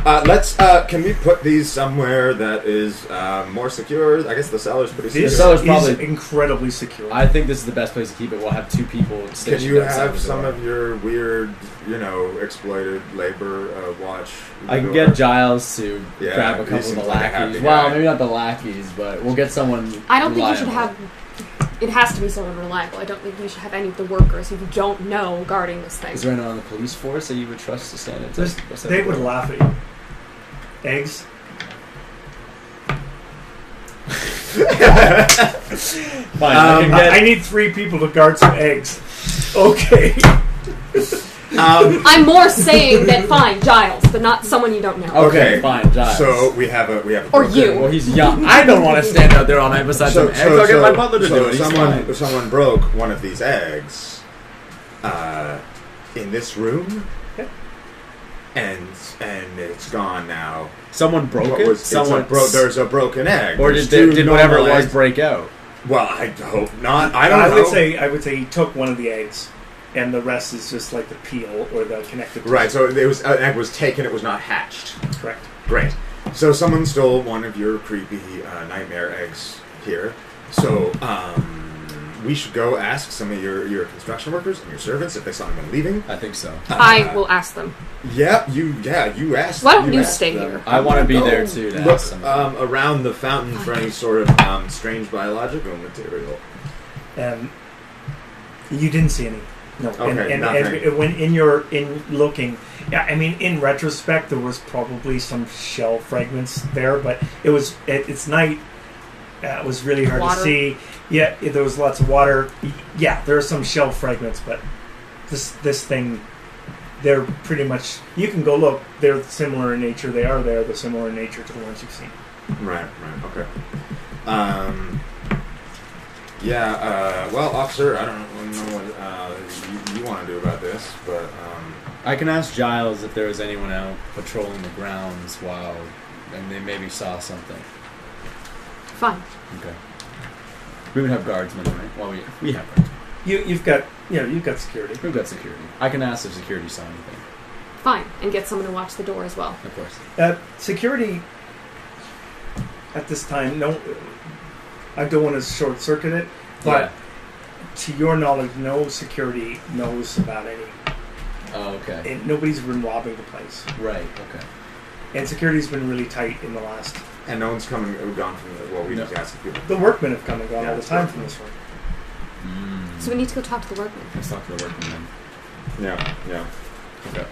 Let's. Can we put these somewhere that is more secure? I guess the cellar's pretty secure. This cellar's is probably- incredibly secure. I think this is the best place to keep it. We'll have 2 people stationed Can you outside have the some door. of your weird, exploited labor watch? the I can door? get Giles to Yeah, grab a he couple of seems the like a happy lackeys. guy. Well, maybe not the lackeys, but we'll get someone. I don't think you should reliable. have. It has to be someone reliable. I don't think you should have any of the workers who you don't know guarding this thing. Is there anyone on the police force that you would trust to stand at? They would laugh at you. Eggs. Fine, I can get. I need 3 people to guard some eggs. Okay. I'm more saying that fine, Giles, but not someone you don't know. Okay, fine, Giles. So we have a Or broken- you. Well, he's young. I don't want to stand out there all night beside some eggs. I'll get my butler to do it. He's fine. Someone broke one of these eggs in this room, Okay. and it's gone now. Someone broke What it. was Someone there's a broken egg. or There's did 2 whatever it normal was eggs. break out? Well, I hope not. I don't know. I would say he took one of the eggs, and the rest is just like the peel or the connective tissue. Right. So it was an egg was taken. It was not hatched. Correct. Great. So someone stole one of your creepy nightmare eggs here. So we should go ask some of your construction workers and your servants if they saw anyone leaving. I think so. I will ask them. You asked. Why don't you asked stay them. here? I want to be there too. To Look ask some. around the fountain for any sort of strange biological material. You didn't see any. No. Okay, and nothing. when in looking, yeah, I mean, in retrospect, there was probably some shell fragments there, but it's night. It was really hard Water. to see. Yeah, there was lots of water. Yeah, there are some shell fragments, but this thing, they're pretty much. You can go look. They're similar in nature. They are there. They're similar in nature to the ones you've seen. Right. Okay. Well, officer, I don't know what you want to do about this, but I can ask Giles if there was anyone out patrolling the grounds and they maybe saw something. Fine. Okay. We would have guardsmen, right? Well, we have guardsmen. You've got security. We've got security. I can ask if security saw anything. Fine. And get someone to watch the door as well. Of course. Security at this time, no, I don't want to short circuit it, but to your knowledge, no security knows about any. Oh, okay. And nobody's been robbing the place. Right. Okay. And security's been really tight in the last. and no one's coming or gone from the. Well, we No. just asked people. The workmen have come and gone Yeah, all the it's time workmen. from this room. So we need to go talk to the workmen. Let's talk to the workmen then. Yeah. Okay.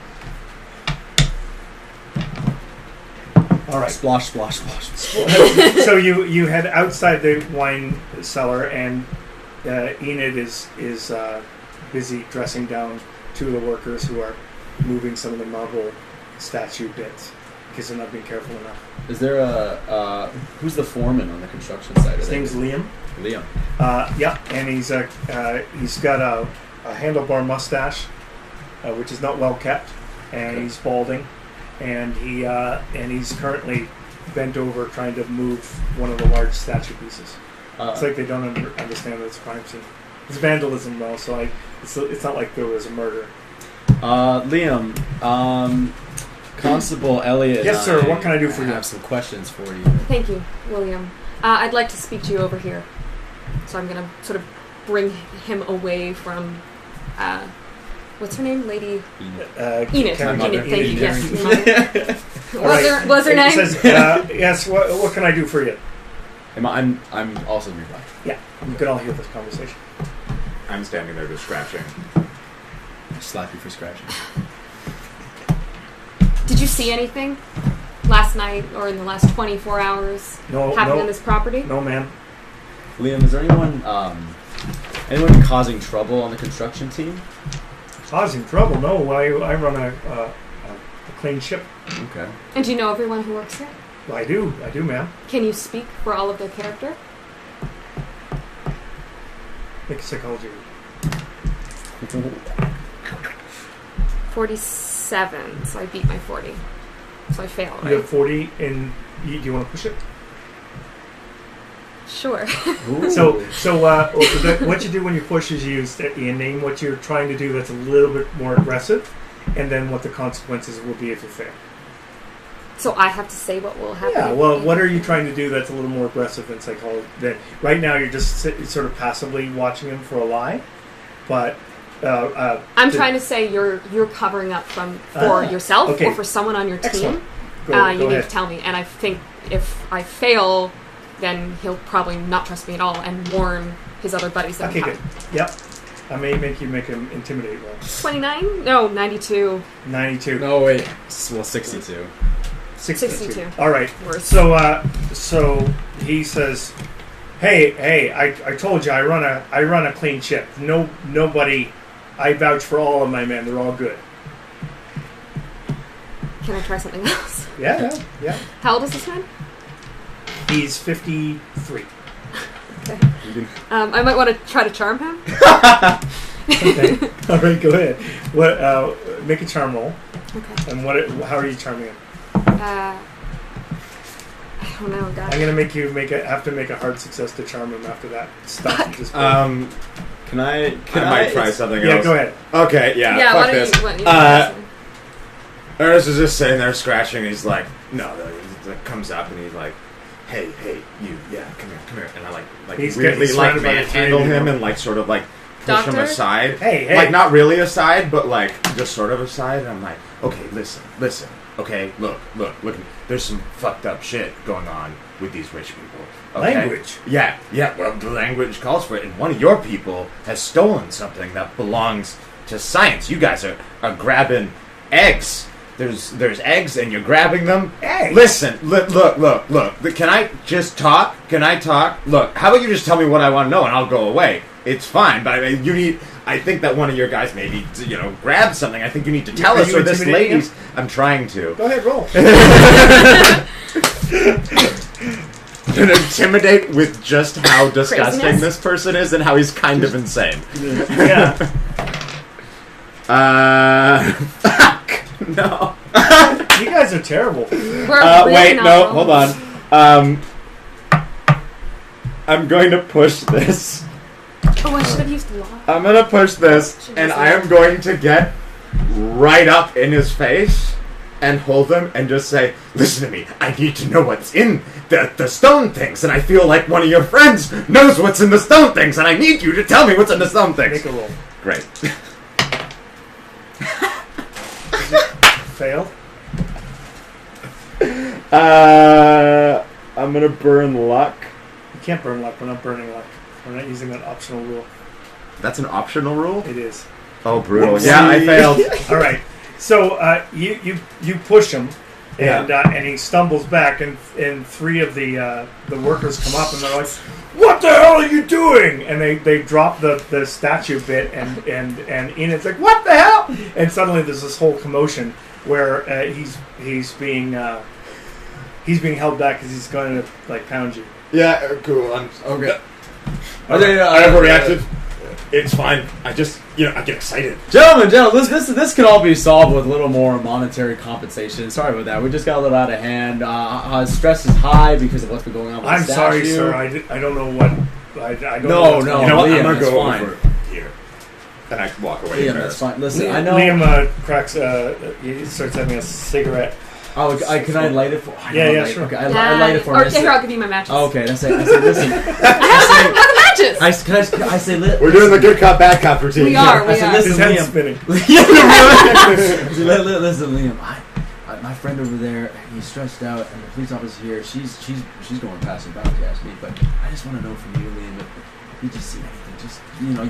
All right. Splosh, splosh, splosh. So you head outside the wine cellar, and Enid is busy dressing down two of the workers who are moving some of the marble statue bits because they're not being careful enough. Is there who's the foreman on the construction site? His name's Liam. Liam. Yeah, and he's got a handlebar mustache, which is not well kept, and Okay. he's balding, and he's currently bent over trying to move one of the large statue pieces. It's like they don't understand that it's a crime scene. It's vandalism though, so it's not like there was a murder. Liam, Constable Elliot. Yes, and sir. What can I do for I you? have some questions for you. Thank you, William. I'd like to speak to you over here. So I'm going to sort of bring him away from, what's her name? Lady Enid. Carrington. Enid, thank you. Enid Yes, Carrington. your mother. All right. Was her It name? says, yes. What can I do for you? I'm also nearby. Yeah, you can all hear this conversation. I'm standing there just scratching. I slap you for scratching. Did you see anything last night or in the last 24 hours happen on this property? No, ma'am. Liam, is there anyone causing trouble on the construction team? Causing trouble? No, I run a clean ship. Okay. And do you know everyone who works here? Well, I do, ma'am. Can you speak for all of their character? Make a psychology. 47, so I beat my 40. So I fail, You right? have 40, and do you want to push it? Sure. So what you do when you push is you name what you're trying to do that's a little bit more aggressive, and then what the consequences will be if you fail. So I have to say what will happen? Yeah, well, what are you trying to do that's a little more aggressive than psychology? Right now you're just sort of passively watching him for a lie, but... I'm trying to say you're covering up for yourself okay. or for someone on your team. Excellent. You Go need ahead. to tell me. And I think if I fail, then he'll probably not trust me at all and warn his other buddies that Okay, I'm good. Yep. I may make you make an intimidate roll. 29? No, 92. 92. No, wait. Well, 62. 62. All right. Worse. So he says, "Hey, I told you I run a clean ship. Nobody. I vouch for all of my men. They're all good." Can I try something else? Yeah. How old is this man? He's 53. Okay. I might want to try to charm him. Okay. All right. Go ahead. What? Make a charm roll. Okay. And how are you charming him? I don't know, guys. I'm gonna make you have to make a hard success to charm him after that stuff you just. Can I might try something Yeah. else. Go ahead. Okay, yeah. Yeah, fuck why this. don't you... Ernest is just sitting there scratching. And he's like, no. He like, comes up and he's like, hey, you, come here, and I like He's weirdly he's like surrounded by the three manhandle of you. him and like sort of like push him Doctor? aside. Hey. Like not really aside, but like just sort of aside. And I'm like, okay, listen. Okay, look at me. There's some fucked up shit going on with these rich people. Okay? Language. Yeah. Well, the language calls for it, and one of your people has stolen something that belongs to science. You guys are grabbing eggs. There's eggs, and you're grabbing them. Eggs? Listen, look. Can I just talk? Can I talk? Look, how about you just tell me what I want to know, and I'll go away. It's fine, but I mean, I think that one of your guys maybe, grabbed something. I think you need to tell Are us, you or this intimidating lady's... I'm trying to. Go ahead, roll. And intimidate with just how disgusting Craziness? this person is and how he's kind of insane. Yeah. Fuck. No. You guys are terrible. We're really Wait, not no, wrong. hold on. I'm going to push this. Oh, I should have used law. I'm going to push this, and I am going to get right up in his face and hold him and just say, listen to me, I need to know what's in the stone things, and I feel like one of your friends knows what's in the stone things, and I need you to tell me what's in the stone things. Make a roll. Great. Fail. I'm going to burn luck. You can't burn luck. We're not burning luck. We're not using that optional rule. That's an optional rule? It is. Oh, brutal. Whoopsie. Yeah, I failed. All right. So you push him, and he stumbles back, and three of the workers come up, and they're like, "What the hell are you doing?" And they drop the statue bit, and Enid's like, "What the hell?" And suddenly there's this whole commotion where he's being held back because he's going to like pound you. Yeah, cool. Okay. I overreacted. It's fine. I just, I get excited. Gentlemen, this can all be solved with a little more monetary compensation. Sorry about that. We just got a little out of hand. Stress is high because of what's been going on with I'm the sorry, statue. sir. I don't know what. I don't No, know what's no. going You know what? Liam, I'm going to that's go fine. over here. And I walk away. Liam, that's fine. Listen, I know. Liam cracks. He starts having a cigarette. Oh, can I light it for? I Yeah, don't yeah, light- sure. Okay, I light it for Or him. here, I'll give you my matches. Oh, okay, I say, listen. I have the matches. I say, We're doing the good cop, bad cop routine. We are. I said, His listen, head's Liam. spinning. Listen, Liam. My friend over there, he's stressed out, and the police officer here, she's going past and bound to ask me, but I just want to know from you, Liam, if you just see anything. Just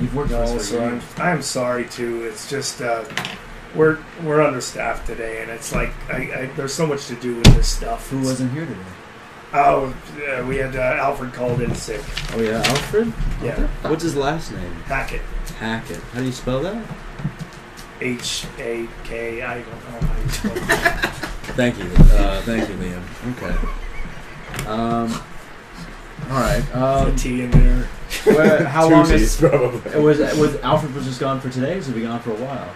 you've worked No, for us for so years. I'm sorry too. It's just we're understaffed today, and it's like there's so much to do with this stuff. Who wasn't here today? Oh, we had Alfred called in sick. Oh yeah, Alfred. Yeah, What's his last name? Hackett. Hackett. How do you spell that? H-A-K. I don't know how you spell it. Thank you, Liam. Okay. All right. A T in there. How long is probably. was Alfred was just gone for today? Or was he be gone for a while?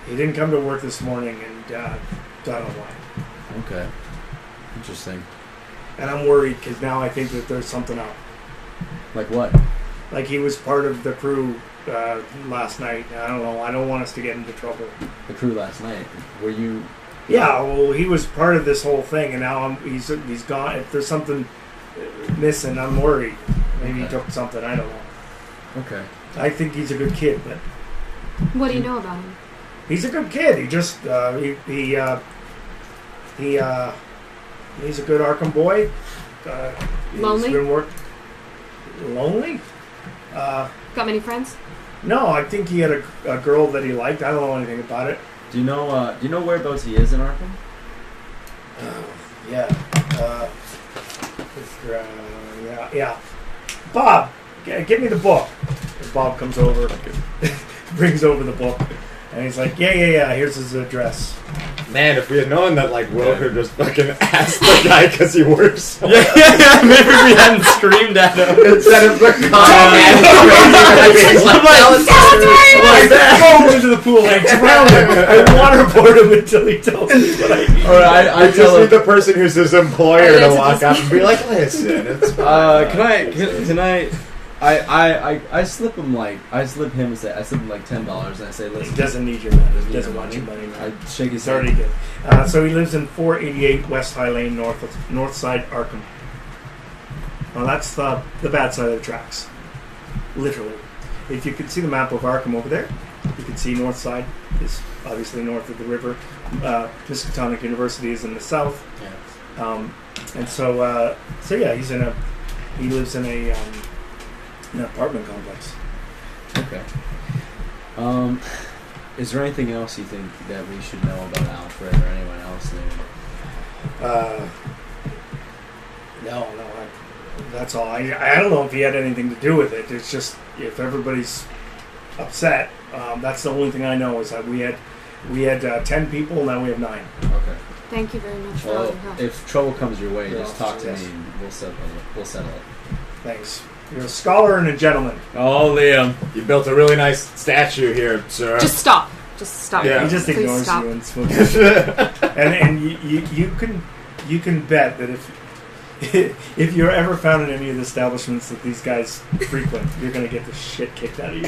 He didn't come to work this morning, and don't know why. Okay. Interesting. And I'm worried because now I think that there's something up. Like what? Like he was part of the crew last night. I don't know. I don't want us to get into trouble. The crew last night. Were you? Yeah, well, he was part of this whole thing, and now he's gone. If there's something missing, I'm worried. Maybe he Okay. took something. I don't know. Okay. I think he's a good kid, but What do you know about him? he's a good kid. He just he's a good Arkham boy. Lonely? He's been lonely? Got many friends? No, I think he had a girl that he liked. I don't know anything about it. Do you know whereabouts he is in Arkham? Yeah. Yeah. Bob, give me the book. And Bob comes over, brings over the book, and he's like, yeah. Here's his address. Man, if we had known that, like, Will could just fucking ask the guy because he works. Yeah. Maybe we hadn't screamed at him Instead of the con Go into the pool and drown him. I waterboard him until he tells me what I need. All right, I I just tell need him. the person who's his employer Oh, to yes, walk it's up and be like, listen, it's fine. Can I? I slip him like I slip him $10 and I say, He listen, doesn't need your money. He need doesn't your want money. your money, man. I shake his It's already head. good. So he lives in 488 West High Lane, north side, Arkham. Well, that's the bad side of the tracks. Literally. If you could see the map of Arkham over there, you can see north side is obviously north of the river. Miskatonic University is in the south. Yeah. And so yeah, he lives in an apartment complex. Okay. Is there anything else you think that we should know about Alfred or anyone else there? No, that's all. I don't know if he had anything to do with it. It's just if everybody's upset, that's the only thing I know is that we had 10 people, now we have 9. Okay. Thank you very much for all Well, your help. if trouble comes your way, You're just talk to welcome, me and we'll settle it. Thanks. You're a scholar and a gentleman. Oh, Liam. You built a really nice statue here, sir. Just stop. Just stop. Yeah. He just Please ignores stop. you and smokes. and you can bet that if you're ever found in any of the establishments that these guys frequent, you're going to get the shit kicked out of you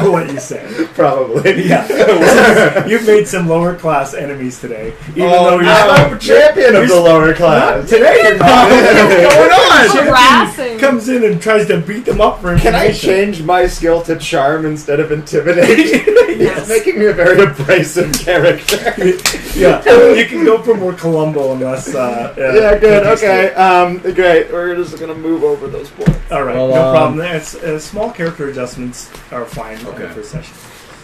for what you say. Probably. Yeah. You've made some lower class enemies today, even though you're I'm a champion of the lower not class. today. You're not. What's going on? Harassing. Comes in and tries to beat them up for Can I information. change my skill to charm instead of intimidate? Yes. It's making me a very abrasive character. Yeah, you can go for more Columbo and less. Yeah, good. Okay. Great. We're just gonna move over those points. All right, Well, no problem. It's, small character adjustments are fine on Okay. the first session.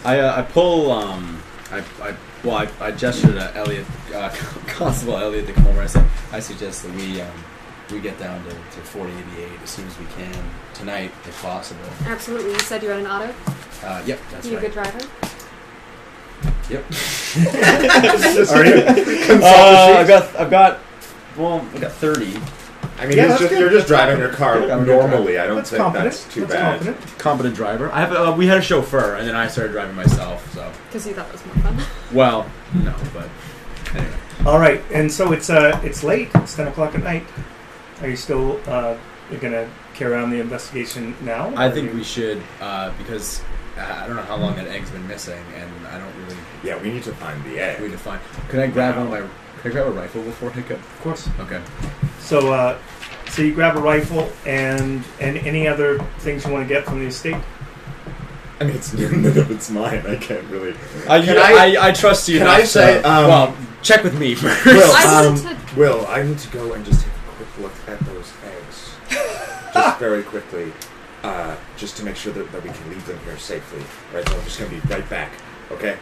I pull I gesture to Elliot, Constable Elliot to come over. I suggest that we get down to 4088 as soon as we can tonight, if possible. Absolutely. You said you had an auto? Yep, that's You a right. good driver? Yep. Are you? I've got 30. I mean, Yeah, that's good. you're just driving your car I'm a good normally. I don't That's think confident. that's too That's bad. confident. Competent driver. I have. We had a chauffeur, and then I started driving myself. So, Because you thought it was more fun. well, no, but anyway. All right, and so it's late. It's 10 o'clock at night. Are you still you're gonna carry on the investigation now? I or think you- we should because I don't know how long that egg's been missing, and I don't really Yeah, we need to find the egg. need to find. Can I grab Can I grab a rifle before I go? Of course. Okay. So so you grab a rifle and any other things you want to get from the estate. I mean, none of it's mine. I can't really. I trust you. Can enough I say, to- well, check with me first. I wanted Will, I need to go and just take a quick look at those eggs. Just very quickly. Just to make sure that we can leave them here safely. Right, so I'm just going to be right back. Okay?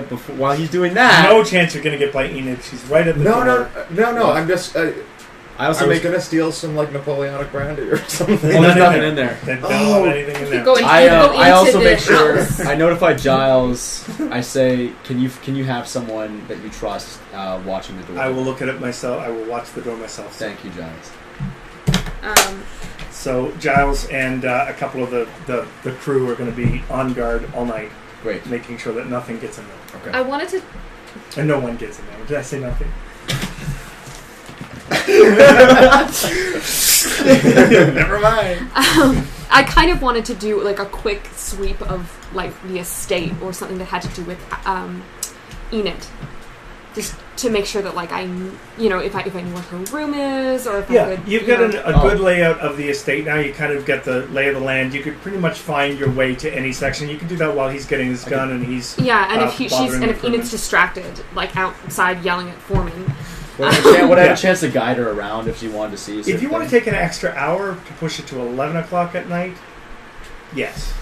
Before, while he's doing that, No chance you're gonna get by Enid. She's right at the door. No. I'm just. I also I was make. going to steal some like Napoleonic brandy or something. Oh, there's nothing in there. They don't Oh. have anything in there. go into I also the make sure house. I notify Giles. I say, can you have someone that you trust watching the door? I will look at it myself. I will watch the door myself. Thank you, Giles. So Giles and a couple of the crew are going to be on guard all night, Great. making sure that nothing gets in there. Okay. I wanted to. And no one gets in there. Did I say nothing? Never mind. I kind of wanted to do like a quick sweep of like the estate or something that had to do with Enid, just to make sure that like I, if I knew what her room is or if I Yeah, could. you've got a Oh. good layout of the estate now. You kind of get the lay of the land. You could pretty much find your way to any section. You can do that while he's getting his gun and he's Yeah, and if bothering the if crewmen. Enid's distracted, like outside yelling at Foreman. Would I have a chance to guide her around if she wanted to see? If you want to take an extra hour to push it to 11 o'clock at night, yes.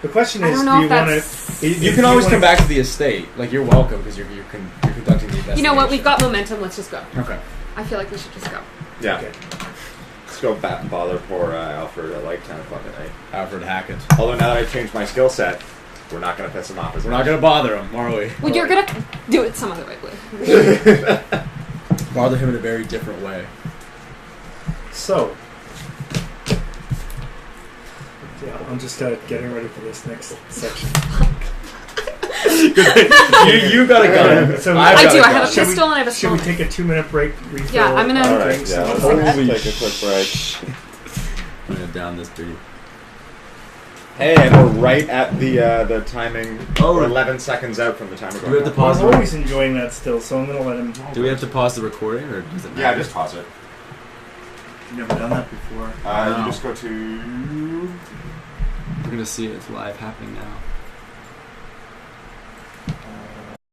The question I is, don't do know you if want that's. to? You can always come back to the estate. Like you're welcome because you're conducting the investigation. You know what? We've got momentum. Let's just go. Okay. I feel like we should just go. Yeah. Okay. Let's go bat and bother poor Alfred at like 10 o'clock at night. Alfred Hackett. Although now that I've changed my skill set, we're not going to piss him off as We're much. not gonna bother him, are we? Well, you're gonna do it some other way. Bother him in a very different way. So, yeah, I'm just getting ready for this next section. you got a gun. So I got do. a I have a gun. Should pistol and I have a Should we sniper. take a 2-minute break? Refill Yeah, I'm gonna- our All right, drinks? yeah, let's Holy take a quick break. I'm gonna down this beer. Hey, and we're right at the timing. Oh. We're 11 seconds out from the timer. Do we have to I'm pause? always enjoying that still, so I'm going to let him. Do we have to pause the recording, or does it matter? Yeah, just pause it. Never done that before. You just go to. We're gonna see it. It's live happening now.